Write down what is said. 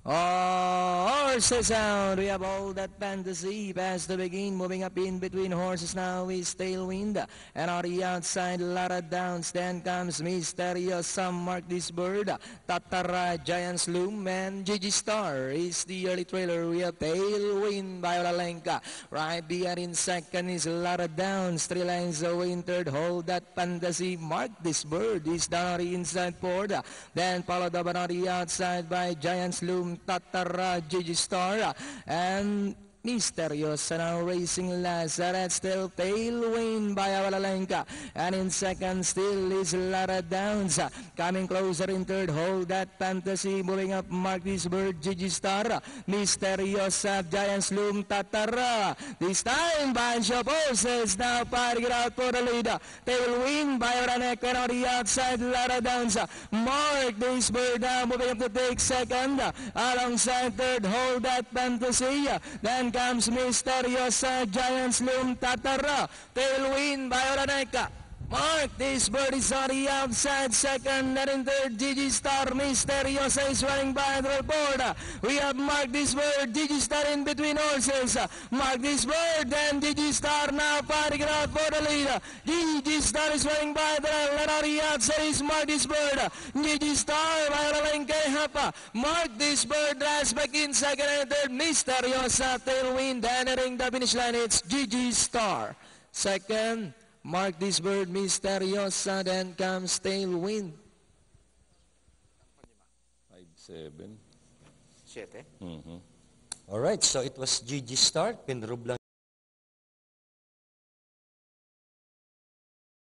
Horses sound, we have all that fantasy past the begin, moving up in between horses now is Tailwind, and on the outside Lara Downs, then comes Mysterious, some mark this bird, Tatara, Giant's Loom, and Gigi Star is the early trailer. We have Tailwind by Olalenka, right behind in second is Lara Downs, 3 lines away in third, hold that fantasy, mark this bird is down on the inside board, then followed up on the outside by Giant's Loom, Tatara, Gigi Star, and Mysterious now racing last. That's still Tailwind by Awalalenka. And in second still is Lara Downs. Coming closer in third, hold that fantasy. Moving up, Mark this bird, Gigi Star. Mysterious, Giant's Loom, Tatara. This time, bunch of horses now fighting it out for the lead. Tailwind by Awalalenka, and on the outside, Lara Downs. Mark this bird now moving up to take second. Alongside third, hold that fantasy. Then comes Mysterious, Giant's Loom, Tatara, Tailwind by Olalenka. Mark, this bird is on the outside, second, and in third, Gigi Star. Mysterious is running by the board. We have Mark this bird, Gigi Star in between horses. Mark this bird, then Gigi Star now fighting it out for the lead. Gigi Star is running by the rail, and on the outside is Mark this bird. Gigi Star by Olalenka Hapa. Mark this bird last back in second and third. Mysterious, Tailwind, and entering the finish line, it's Gigi Star. Second, Mark this bird, Mysteriosa, then comes Tailwind. 5-7. 7. Alright, so it was Gigi Star, pinrub lang